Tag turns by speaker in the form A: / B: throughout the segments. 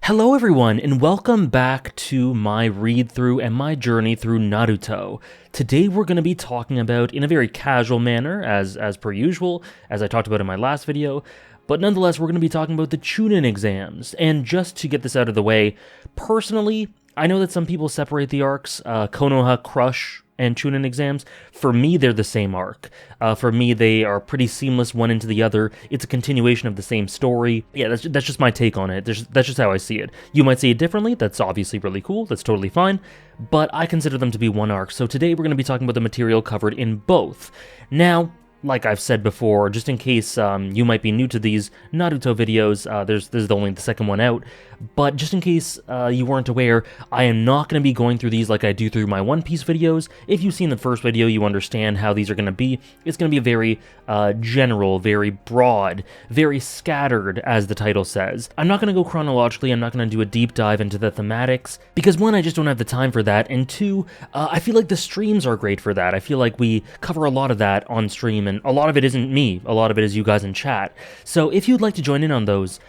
A: Hello everyone, and welcome back to my read-through and my journey through Naruto. Today we're going to be talking about, in a very casual manner, as per usual, as I talked about in my last video, but nonetheless we're going to be talking about the Chunin exams. And just to get this out of the way, personally, I know that some people separate the arcs, Konoha, Crush, and Chunin exams. For me, they're the same arc. For me, they are pretty seamless one into the other. It's a continuation of the same story. Yeah, that's just my take on it. That's just how I see it. You might see it differently. That's obviously really cool. That's totally fine. But I consider them to be one arc. So today we're going to be talking about the material covered in both. Now, like I've said before, just in case you might be new to these Naruto videos, this is only the second one out, but just in case you weren't aware, I am not going to be going through these like I do through my One Piece videos. If you've seen the first video, you understand how these are going to be. It's going to be very general, very broad, very scattered, as the title says. I'm not going to go chronologically, I'm not going to do a deep dive into the thematics, because one, I just don't have the time for that, and two, I feel like the streams are great for that. I feel like we cover a lot of that on stream, and a lot of it isn't me, a lot of it is you guys in chat. So if you'd like to join in on those,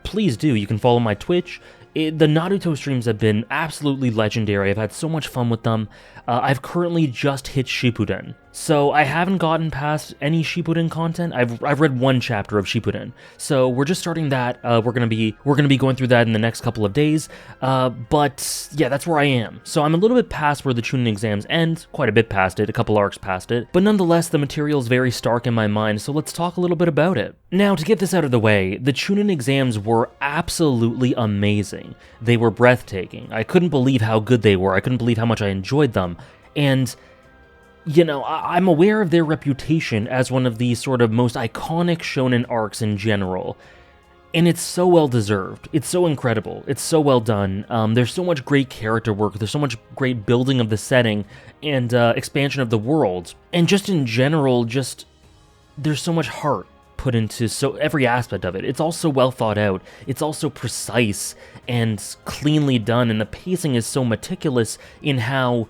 A: please do. You can follow my Twitch. The Naruto streams have been absolutely legendary. I've had so much fun with them. I've currently just hit Shippuden, so I haven't gotten past any Shippuden content. I've read one chapter of Shippuden, so we're just starting that. We're gonna be going through that in the next couple of days. But yeah, that's where I am. So I'm a little bit past where the Chunin exams end, quite a bit past it, a couple arcs past it. But nonetheless, the material is very stark in my mind. So let's talk a little bit about it. Now, to get this out of the way, the Chunin exams were absolutely amazing. They were breathtaking. I couldn't believe how good they were. I couldn't believe how much I enjoyed them. And, you know, I'm aware of their reputation as one of the sort of most iconic shonen arcs in general. And it's so well deserved. It's so incredible. It's so well done. There's so much great character work. There's so much great building of the setting and expansion of the world. And just in general, there's so much heart put into every aspect of it. It's all so well thought out. It's all so precise and cleanly done, and the pacing is so meticulous in how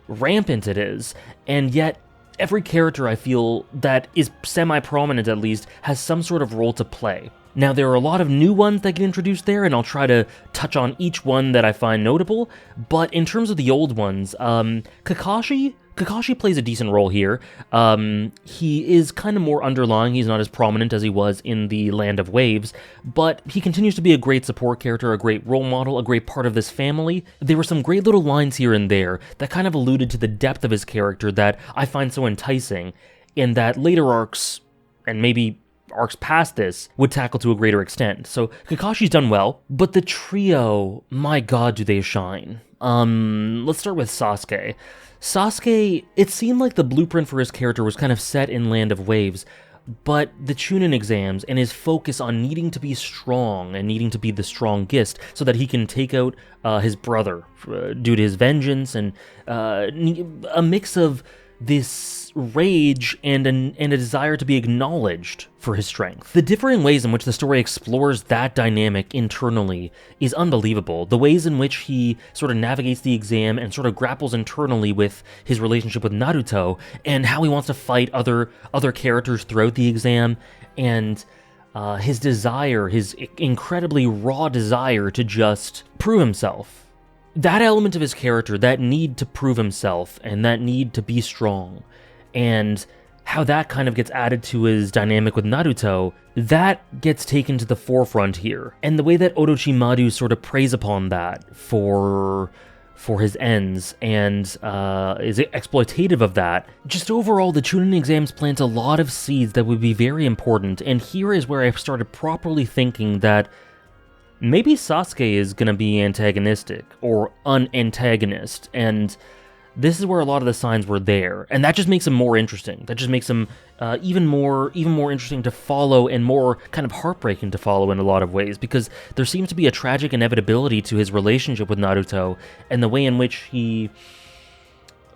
A: rampant it is, and yet every character, I feel, that is semi-prominent at least, has some sort of role to play. Now, there are a lot of new ones that get introduced there, and I'll try to touch on each one that I find notable, but in terms of the old ones, Kakashi plays a decent role here. He is kind of more underlying. He's not as prominent as he was in the Land of Waves, but he continues to be a great support character, a great role model, a great part of this family. There were some great little lines here and there that kind of alluded to the depth of his character that I find so enticing, in that later arcs, and maybe arcs past this, would tackle to a greater extent. So Kakashi's done well, but the trio, my god, do they shine. Let's start with Sasuke. Sasuke, it seemed like the blueprint for his character was kind of set in Land of Waves, but the Chunin exams and his focus on needing to be strong and needing to be the strongest so that he can take out his brother due to his vengeance, and a mix of this rage and a desire to be acknowledged for his strength. The differing ways in which the story explores that dynamic internally is unbelievable. The ways in which he sort of navigates the exam and sort of grapples internally with his relationship with Naruto, and how he wants to fight other characters throughout the exam, and his desire, his incredibly raw desire to just prove himself. That element of his character, that need to prove himself, and that need to be strong, and how that kind of gets added to his dynamic with Naruto, that gets taken to the forefront here. And the way that Orochimaru sort of preys upon that for his ends, and is exploitative of that. Just overall, the Chunin exams plant a lot of seeds that would be very important, and here is where I started properly thinking that maybe Sasuke is going to be antagonistic, or unantagonist, and this is where a lot of the signs were there, and that just makes him more interesting. That just makes him even more interesting to follow, and more kind of heartbreaking to follow in a lot of ways, because there seems to be a tragic inevitability to his relationship with Naruto, and the way in which he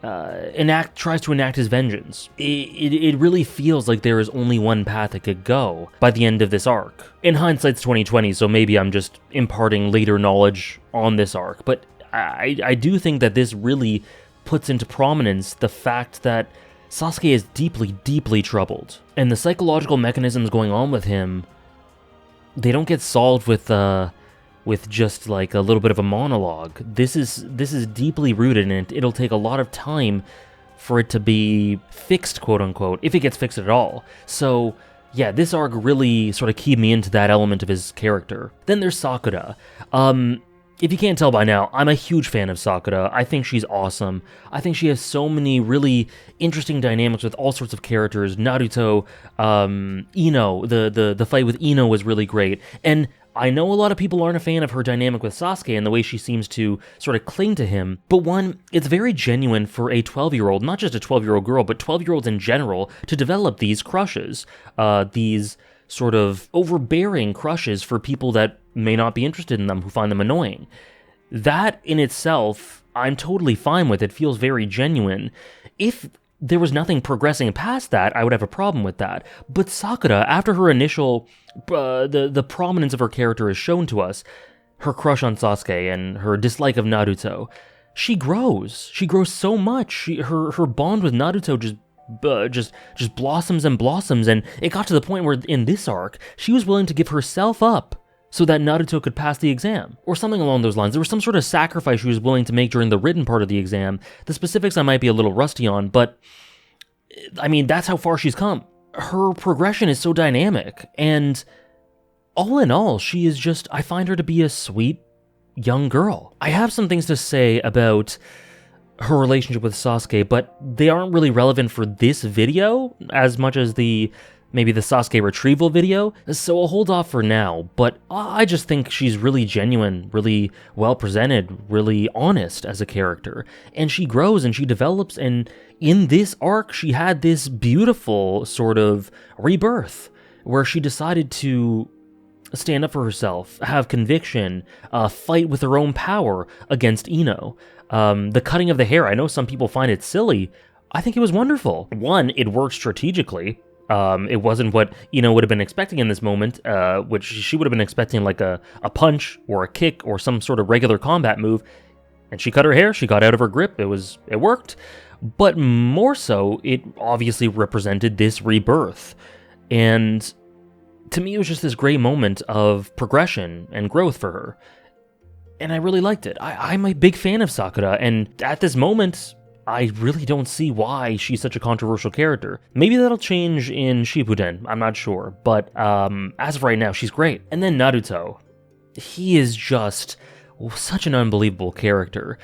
A: tries to enact his vengeance. It really feels like there is only one path it could go by the end of this arc. In hindsight's 2020, so maybe I'm just imparting later knowledge on this arc, but I do think that this really puts into prominence the fact that Sasuke is deeply, deeply troubled, and the psychological mechanisms going on with him, they don't get solved with with just like a little bit of a monologue. This is deeply rooted, and it'll take a lot of time for it to be fixed, quote unquote, if it gets fixed at all. So yeah, this arc really sort of keyed me into that element of his character. Then there's Sakura. If you can't tell by now, I'm a huge fan of Sakura. I think she's awesome. I think she has so many really interesting dynamics with all sorts of characters. Naruto, Ino, the fight with Ino was really great. And I know a lot of people aren't a fan of her dynamic with Sasuke and the way she seems to sort of cling to him, but one, it's very genuine for a 12-year-old, not just a 12-year-old girl, but 12-year-olds in general, to develop these crushes, these sort of overbearing crushes for people that may not be interested in them, who find them annoying. That in itself, I'm totally fine with. It feels very genuine. If there was nothing progressing past that, I would have a problem with that. But Sakura, after her initial, the prominence of her character is shown to us, her crush on Sasuke and her dislike of Naruto, she grows. She grows so much. Her bond with Naruto just blossoms and blossoms, and it got to the point where in this arc, she was willing to give herself up so that Naruto could pass the exam, or something along those lines. There was some sort of sacrifice she was willing to make during the written part of the exam. The specifics I might be a little rusty on, but I mean, that's how far she's come. Her progression is so dynamic, and all in all, she is just, I find her to be a sweet young girl. I have some things to say about her relationship with Sasuke, but they aren't really relevant for this video as much as maybe the Sasuke retrieval video, so I'll hold off for now, but I just think she's really genuine, really well presented, really honest as a character, and she grows and she develops, and in this arc, she had this beautiful sort of rebirth, where she decided to stand up for herself, have conviction, fight with her own power against Ino. The cutting of the hair, I know some people find it silly. I think it was wonderful. One, it worked strategically. It wasn't what Ino would have been expecting in this moment, which she would have been expecting like a punch or a kick or some sort of regular combat move. And she cut her hair, she got out of her grip, it worked. But more so, it obviously represented this rebirth. And to me, it was just this great moment of progression and growth for her. And I really liked it. I'm a big fan of Sakura, and at this moment, I really don't see why she's such a controversial character. Maybe that'll change in Shippuden, I'm not sure, but as of right now, she's great. And then Naruto. He is just such an unbelievable character.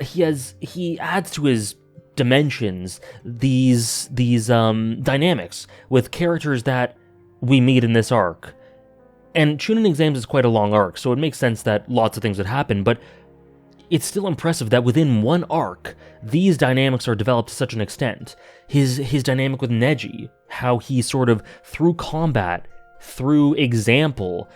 A: He adds to his dimensions these dynamics with characters that we meet in this arc. And Chunin exams is quite a long arc, so it makes sense that lots of things would happen, but it's still impressive that within one arc, these dynamics are developed to such an extent. His dynamic with Neji, how he sort of, through combat, through example,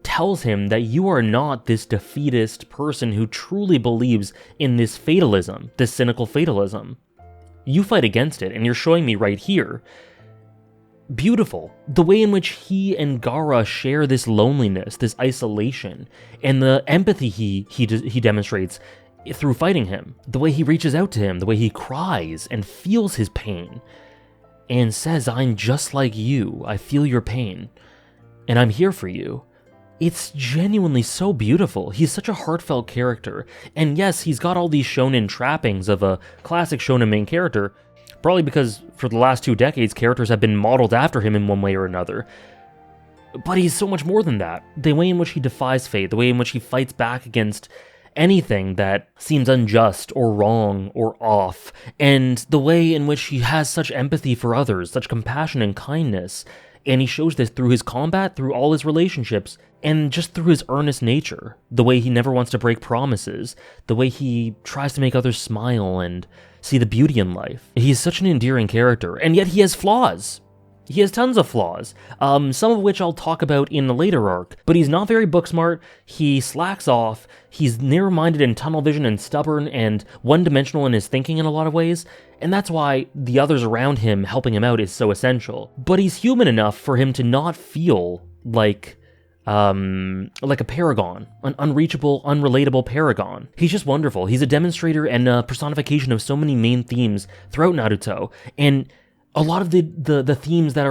A: tells him that you are not this defeatist person who truly believes in this fatalism, this cynical fatalism. You fight against it, and you're showing me right here. Beautiful. The way in which he and Gaara share this loneliness, this isolation, and the empathy he demonstrates through fighting him. The way he reaches out to him, the way he cries and feels his pain, and says, "I'm just like you, I feel your pain, and I'm here for you." It's genuinely so beautiful. He's such a heartfelt character, and yes, he's got all these shonen trappings of a classic shonen main character, probably because for the last 2 decades, characters have been modeled after him in one way or another. But he's so much more than that. The way in which he defies fate, the way in which he fights back against anything that seems unjust or wrong or off, and the way in which he has such empathy for others, such compassion and kindness, and he shows this through his combat, through all his relationships, and just through his earnest nature, the way he never wants to break promises, the way he tries to make others smile and see the beauty in life. He's such an endearing character, and yet he has flaws. He has tons of flaws, some of which I'll talk about in the later arc, but he's not very book smart, he slacks off, he's narrow-minded and tunnel vision and stubborn and one-dimensional in his thinking in a lot of ways, and that's why the others around him helping him out is so essential. But he's human enough for him to not feel like a paragon, an unreachable, unrelatable paragon. He's just wonderful. He's a demonstrator and a personification of so many main themes throughout Naruto, and a lot of the themes that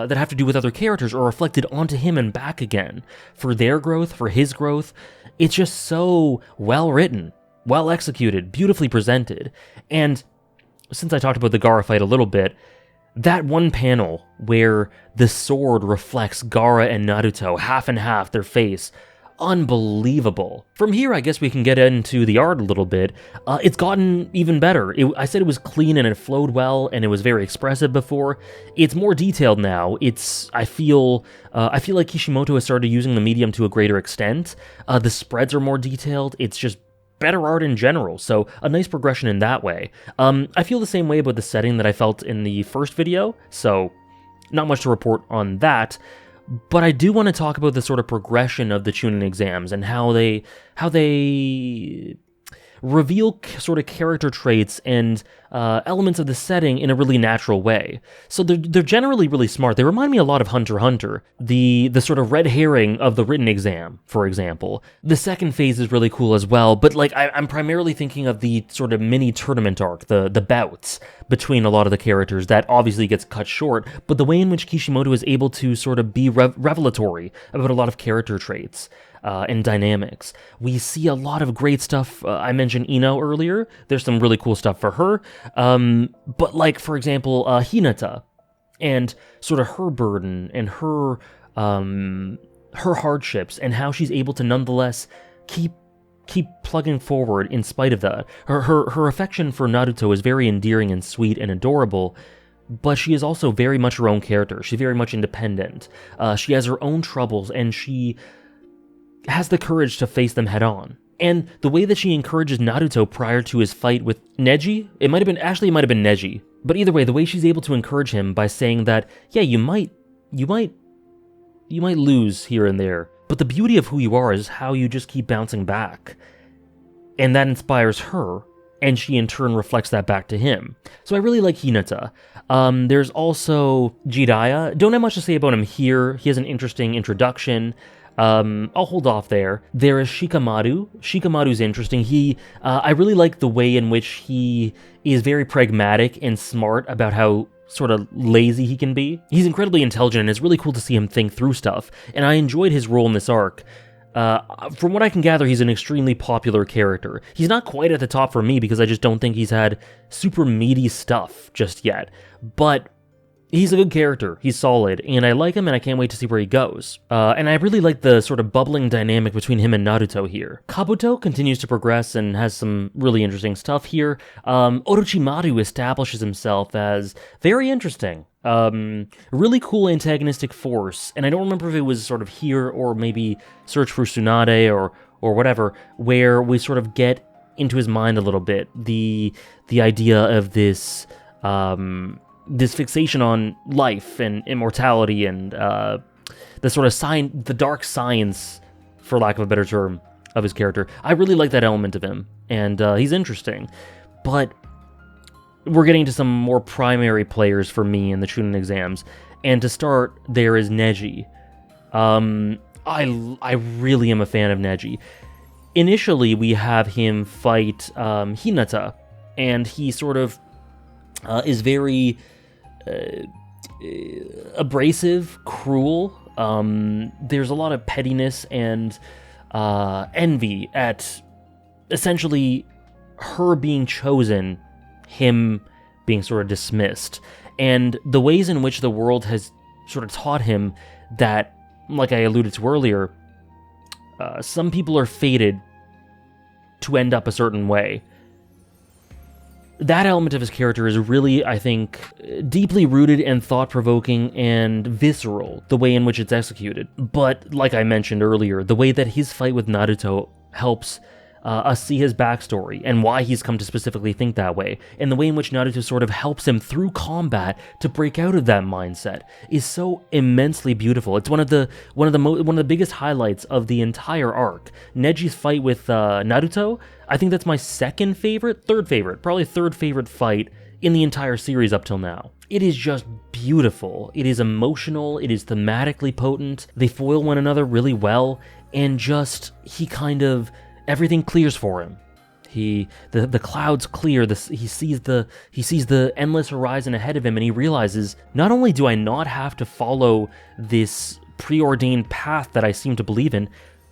A: that have to do with other characters are reflected onto him and back again for their growth, for his growth. It's just so well written, well executed, beautifully presented. And since I talked about the Gaara fight a little bit, that one panel where the sword reflects Gaara and Naruto half and half their face, unbelievable. From here, I guess we can get into the art a little bit. It's gotten even better. I said it was clean and it flowed well and it was very expressive before. It's more detailed now. I feel like Kishimoto has started using the medium to a greater extent. The spreads are more detailed. It's just better art in general, so a nice progression in that way. I feel the same way about the setting that I felt in the first video, so not much to report on that. But I do want to talk about the sort of progression of the Chunin exams and how they reveal sort of character traits and elements of the setting in a really natural way. So they're generally really smart. They remind me a lot of Hunter x Hunter, the sort of red herring of the written exam, for example. The second phase is really cool as well, but like I'm primarily thinking of the sort of mini tournament arc, the bouts between a lot of the characters that obviously gets cut short, but the way in which Kishimoto is able to sort of be revelatory about a lot of character traits and dynamics. We see a lot of great stuff. I mentioned Ino earlier. There's some really cool stuff for her. But like, for example, Hinata and sort of her burden and her hardships and how she's able to nonetheless keep plugging forward in spite of that. Her affection for Naruto is very endearing and sweet and adorable, but she is also very much her own character. She's very much independent. She has her own troubles, and she has the courage to face them head on. And the way that she encourages Naruto prior to his fight with Neji, it might have been Neji, but either way, the way she's able to encourage him by saying that, yeah, you might lose here and there, but the beauty of who you are is how you just keep bouncing back. And that inspires her, and she in turn reflects that back to him. So I really like Hinata. There's also Jiraiya. Don't have much to say about him here. He has an interesting introduction. I'll hold off there. There is Shikamaru. Shikamaru's interesting. I really like the way in which he is very pragmatic and smart about how sort of lazy he can be. He's incredibly intelligent, and it's really cool to see him think through stuff, and I enjoyed his role in this arc. From what I can gather, he's an extremely popular character. He's not quite at the top for me because I just don't think he's had super meaty stuff just yet, but he's a good character, he's solid, and I like him, and I can't wait to see where he goes. And I really like the sort of bubbling dynamic between him and Naruto here. Kabuto continues to progress and has some really interesting stuff here. Orochimaru establishes himself as very interesting. Really cool antagonistic force, and I don't remember if it was sort of here or maybe Search for Tsunade or whatever, where we sort of get into his mind a little bit. The idea of this fixation on life and immortality and the sort of the dark science, for lack of a better term, of his character. I really like that element of him, and he's interesting. But we're getting to some more primary players for me in the Chunin exams, and to start, there is Neji. I really am a fan of Neji. Initially, we have him fight Hinata, and he sort of is very abrasive, cruel. There's a lot of pettiness and envy at essentially her being chosen, him being sort of dismissed, and the ways in which the world has sort of taught him that, like I alluded to earlier, some people are fated to end up a certain way. That element of his character is really, I think, deeply rooted and thought-provoking and visceral, the way in which it's executed. But, like I mentioned earlier, the way that his fight with Naruto helps us see his backstory and why he's come to specifically think that way, and the way in which Naruto sort of helps him through combat to break out of that mindset is so immensely beautiful. It's one of the biggest highlights of the entire arc. Neji's fight with Naruto, I think that's my third favorite fight in the entire series up till now. It is just beautiful. It is emotional. It is thematically potent. They foil one another really well, and just, everything clears for him. The clouds clear. He sees the endless horizon ahead of him, and he realizes, not only do I not have to follow this preordained path that I seem to believe in,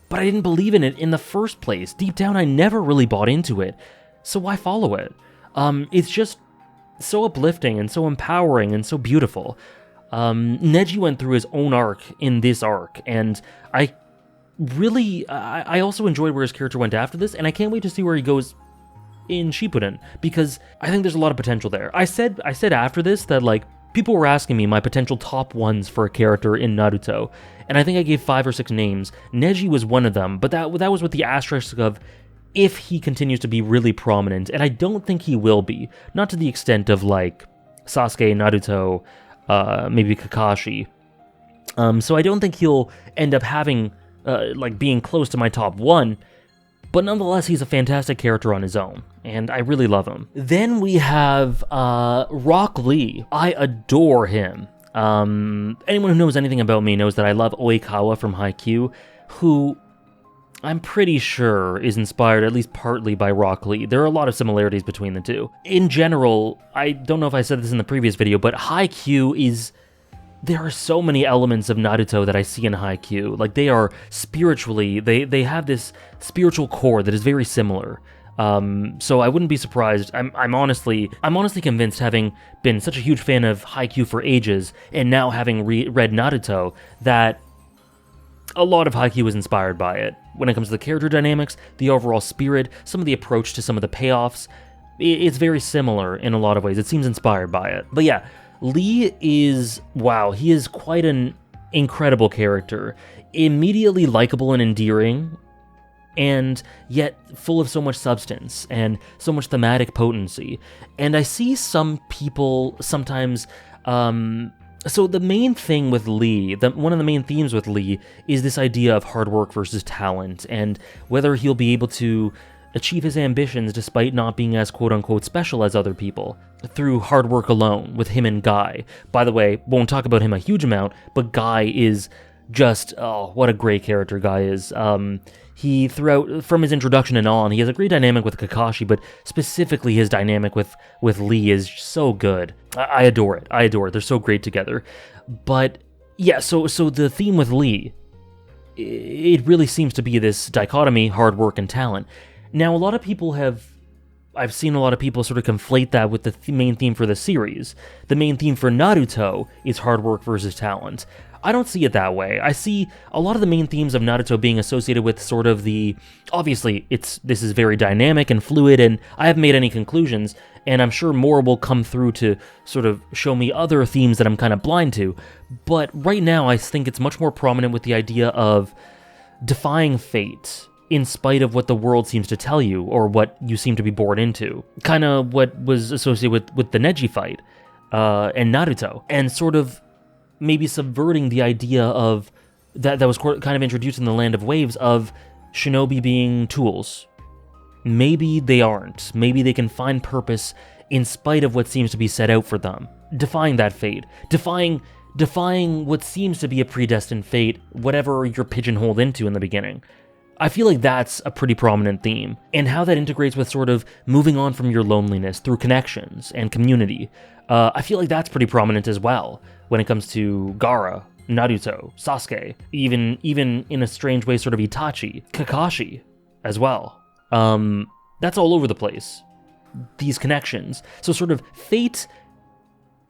A: but I didn't believe in it in the first place. Deep down, I never really bought into it, so why follow it? It's just so uplifting and so empowering and so beautiful. Neji went through his own arc in this arc, and I also enjoyed where his character went after this, and I can't wait to see where he goes in Shippuden, because I think there's a lot of potential there. I said after this that, like, people were asking me my potential top ones for a character in Naruto, and I think I gave 5 or 6 names. Neji was one of them, but that was with the asterisk of if he continues to be really prominent, and I don't think he will be. Not to the extent of, like, Sasuke, Naruto, maybe Kakashi. So I don't think he'll end up having, being close to my top 1, but nonetheless, he's a fantastic character on his own, and I really love him. Then we have Rock Lee. I adore him. Anyone who knows anything about me knows that I love Oikawa from Haikyuu, who I'm pretty sure is inspired at least partly by Rock Lee. There are a lot of similarities between the two. In general, I don't know if I said this in the previous video, but Haikyuu is... There are so many elements of Naruto that I see in Haikyuu. Like, they are spiritually... They have this spiritual core that is very similar. So I wouldn't be surprised. I'm honestly convinced, having been such a huge fan of Haikyuu for ages, and now having read Naruto, that a lot of Haikyuu is inspired by it. When it comes to the character dynamics, the overall spirit, some of the approach to some of the payoffs, it's very similar in a lot of ways. It seems inspired by it. But yeah, Lee is, wow, he is quite an incredible character. Immediately likable and endearing, and yet full of so much substance and so much thematic potency. And I see some people sometimes... So the main thing with Lee, one of the main themes with Lee, is this idea of hard work versus talent, and whether he'll be able to achieve his ambitions despite not being as quote-unquote special as other people, through hard work alone, with him and Guy. By the way, won't talk about him a huge amount, but Guy is just, oh, what a great character Guy is. He, throughout, from his introduction and on, he has a great dynamic with Kakashi, but specifically his dynamic with Lee is so good. I adore it. I adore it. They're so great together. But, yeah, so the theme with Lee, it really seems to be this dichotomy, hard work and talent. Now, I've seen a lot of people sort of conflate that with the main theme for the series. The main theme for Naruto is hard work versus talent. I don't see it that way. I see a lot of the main themes of Naruto being associated with sort of the... Obviously, this is very dynamic and fluid, and I haven't made any conclusions, and I'm sure more will come through to sort of show me other themes that I'm kind of blind to. But right now, I think it's much more prominent with the idea of defying fate in spite of what the world seems to tell you, or what you seem to be born into. Kind of what was associated with the Neji fight, and Naruto, and sort of maybe subverting the idea of that was kind of introduced in the Land of Waves of shinobi being tools. Maybe they aren't. Maybe they can find purpose in spite of what seems to be set out for them. Defying that fate. Defying what seems to be a predestined fate, whatever you're pigeonholed into in the beginning. I feel like that's a pretty prominent theme, and how that integrates with sort of moving on from your loneliness through connections and community. I feel like that's pretty prominent as well when it comes to Gaara, Naruto, Sasuke, even in a strange way sort of Itachi, Kakashi as well. That's all over the place, these connections. So sort of fate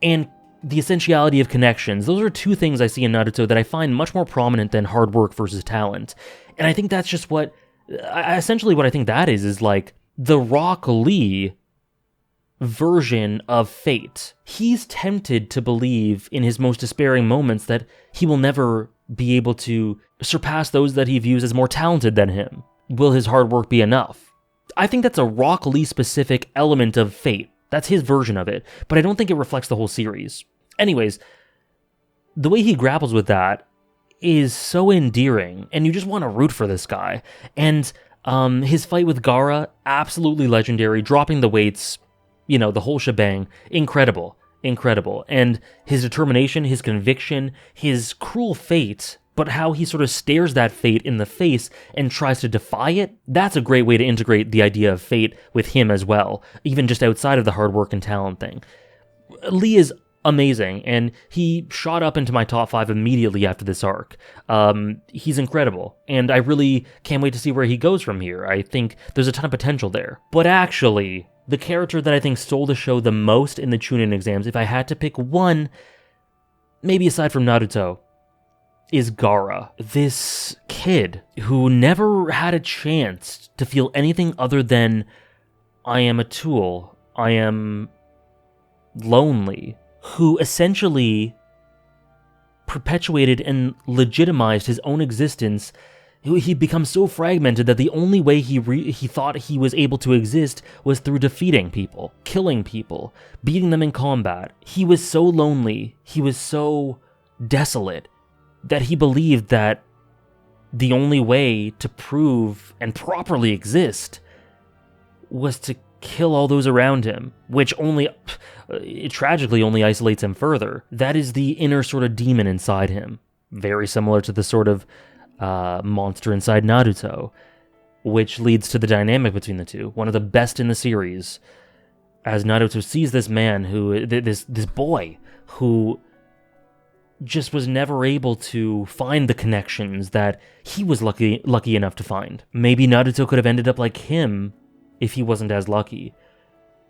A: and the essentiality of connections, those are two things I see in Naruto that I find much more prominent than hard work versus talent. And I think that's just essentially what I think that is like the Rock Lee version of fate. He's tempted to believe in his most despairing moments that he will never be able to surpass those that he views as more talented than him. Will his hard work be enough? I think that's a Rock Lee specific element of fate. That's his version of it, but I don't think it reflects the whole series. Anyways, the way he grapples with that is so endearing, and you just want to root for this guy. And his fight with Gaara, absolutely legendary, dropping the weights, the whole shebang, incredible. And his determination, his conviction, his cruel fate, but how he sort of stares that fate in the face and tries to defy it, that's a great way to integrate the idea of fate with him as well, even just outside of the hard work and talent thing. Lee is amazing, and he shot up into my top 5 immediately after this arc. He's incredible, and I really can't wait to see where he goes from here. I think there's a ton of potential there. But actually, the character that I think stole the show the most in the Chunin exams, if I had to pick one, maybe aside from Naruto, is Gaara. This kid who never had a chance to feel anything other than, I am a tool, I am lonely, who essentially perpetuated and legitimized his own existence. He becomes so fragmented that the only way he thought he was able to exist was through defeating people, killing people, beating them in combat. He was so lonely, he was so desolate, that he believed that the only way to prove and properly exist was to kill all those around him, which it tragically only isolates him further. That is the inner sort of demon inside him, very similar to the sort of monster inside Naruto, which leads to the dynamic between the two, one of the best in the series, as Naruto sees this man this boy who just was never able to find the connections that he was lucky enough to find. Maybe Naruto could have ended up like him if he wasn't as lucky.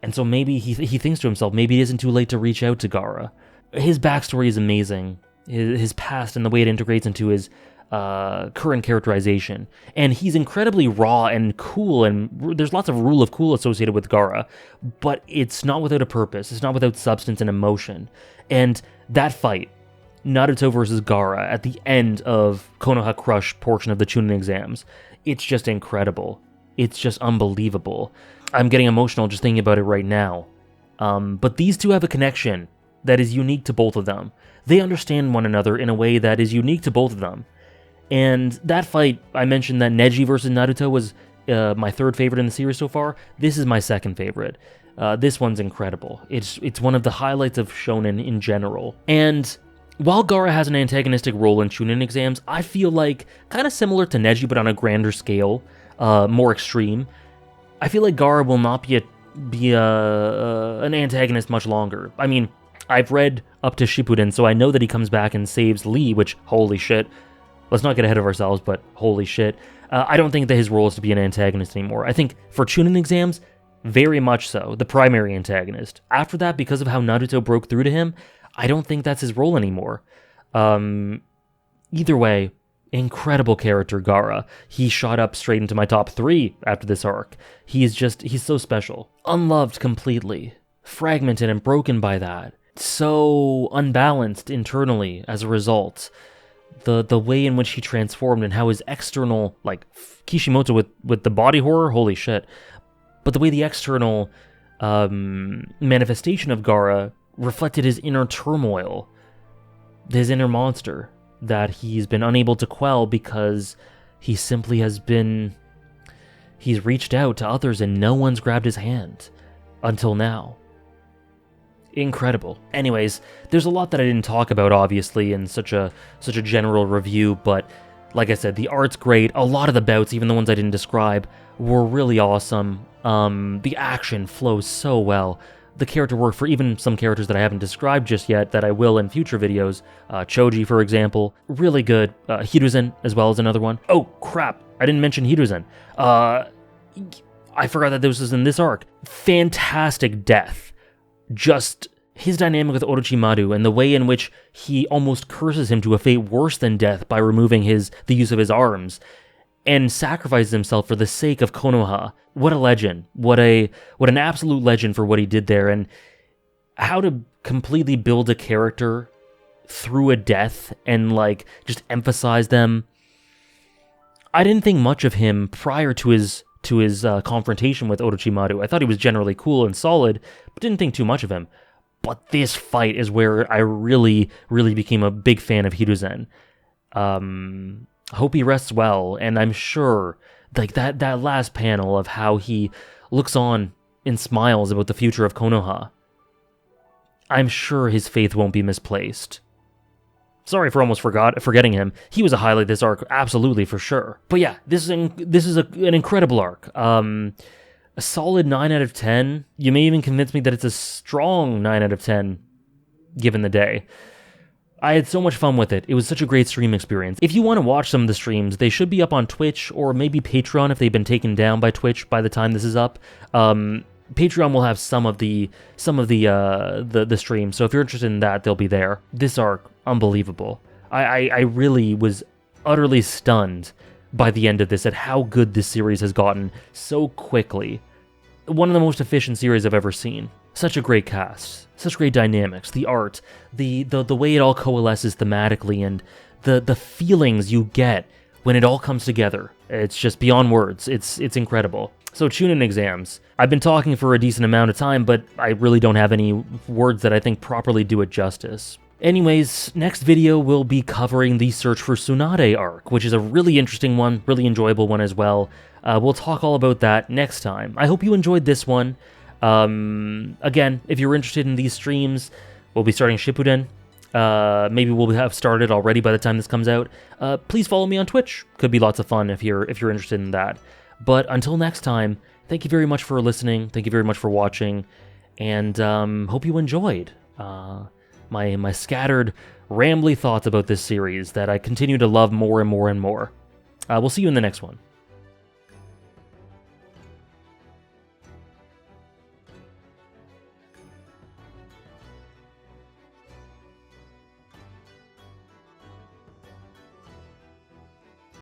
A: And so maybe he thinks to himself, maybe it isn't too late to reach out to Gaara. His backstory is amazing. His past and the way it integrates into his current characterization. And he's incredibly raw and cool, and there's lots of rule of cool associated with Gaara, but it's not without a purpose. It's not without substance and emotion. And that fight, Naruto versus Gaara, at the end of Konoha Crush portion of the Chunin exams, it's just incredible. It's just unbelievable. I'm getting emotional just thinking about it right now. But these two have a connection that is unique to both of them. They understand one another in a way that is unique to both of them. And that fight, I mentioned that Neji versus Naruto was my third favorite in the series so far. This is my second favorite. This one's incredible. It's one of the highlights of shonen in general. And while Gaara has an antagonistic role in Chunin exams, I feel like, kind of similar to Neji but on a grander scale, more extreme, I feel like Gaara will not be an antagonist much longer. I mean, I've read up to Shippuden, so I know that he comes back and saves Lee, which, holy shit. Let's not get ahead of ourselves, but holy shit. I don't think that his role is to be an antagonist anymore. I think for Chunin exams, very much so, the primary antagonist. After that, because of how Naruto broke through to him, I don't think that's his role anymore. Either way, incredible character, Gaara. He shot up straight into my top 3 after this arc. He's so special. Unloved completely. Fragmented and broken by that. So unbalanced internally as a result. The way in which he transformed and how his external, like Kishimoto with the body horror, holy shit. But the way the external manifestation of Gaara reflected his inner turmoil, his inner monster that he's been unable to quell because he simply he's reached out to others and no one's grabbed his hand until now. Incredible. Anyways, there's a lot that I didn't talk about, obviously, in such a general review, but like I said, the art's great. A lot of the bouts, even the ones I didn't describe, were really awesome. The action flows so well. The character work for even some characters that I haven't described just yet, that I will in future videos. Choji, for example, really good. Hiruzen, as well, as another one. Oh, crap, I didn't mention Hiruzen. I forgot that this was in this arc. Fantastic death. Just his dynamic with Orochimaru and the way in which he almost curses him to a fate worse than death by removing the use of his arms and sacrifices himself for the sake of Konoha. What a legend. What an absolute legend for what he did there, and how to completely build a character through a death and just emphasize them. I didn't think much of him prior to his confrontation with Orochimaru. I thought he was generally cool and solid, but didn't think too much of him. But this fight is where I really, really became a big fan of Hiruzen. Hope he rests well, and I'm sure that last panel of how he looks on and smiles about the future of Konoha, I'm sure his faith won't be misplaced. Sorry for almost forgetting him. He was a highlight this arc, absolutely, for sure. But yeah, this is an incredible arc. A solid 9 out of 10. You may even convince me that it's a strong 9 out of 10, given the day. I had so much fun with it. It was such a great stream experience. If you want to watch some of the streams, they should be up on Twitch or maybe Patreon if they've been taken down by Twitch by the time this is up. Patreon will have some of the streams, so if you're interested in that, they'll be there. This arc, unbelievable. I really was utterly stunned by the end of this at how good this series has gotten so quickly. One of the most efficient series I've ever seen. Such a great cast, such great dynamics, the art, the way it all coalesces thematically, and the feelings you get when it all comes together. It's just beyond words. It's incredible. So Chunin exams. I've been talking for a decent amount of time, but I really don't have any words that I think properly do it justice. Anyways, next video will be covering the Search for Tsunade arc, which is a really interesting one, really enjoyable one as well. We'll talk all about that next time. I hope you enjoyed this one. Again, if you're interested in these streams, we'll be starting Shippuden. Maybe we'll have started already by the time this comes out. Please follow me on Twitch. Could be lots of fun if you're interested in that. But until next time, thank you very much for listening. Thank you very much for watching, and hope you enjoyed my scattered, rambly thoughts about this series that I continue to love more and more and more. We'll see you in the next one.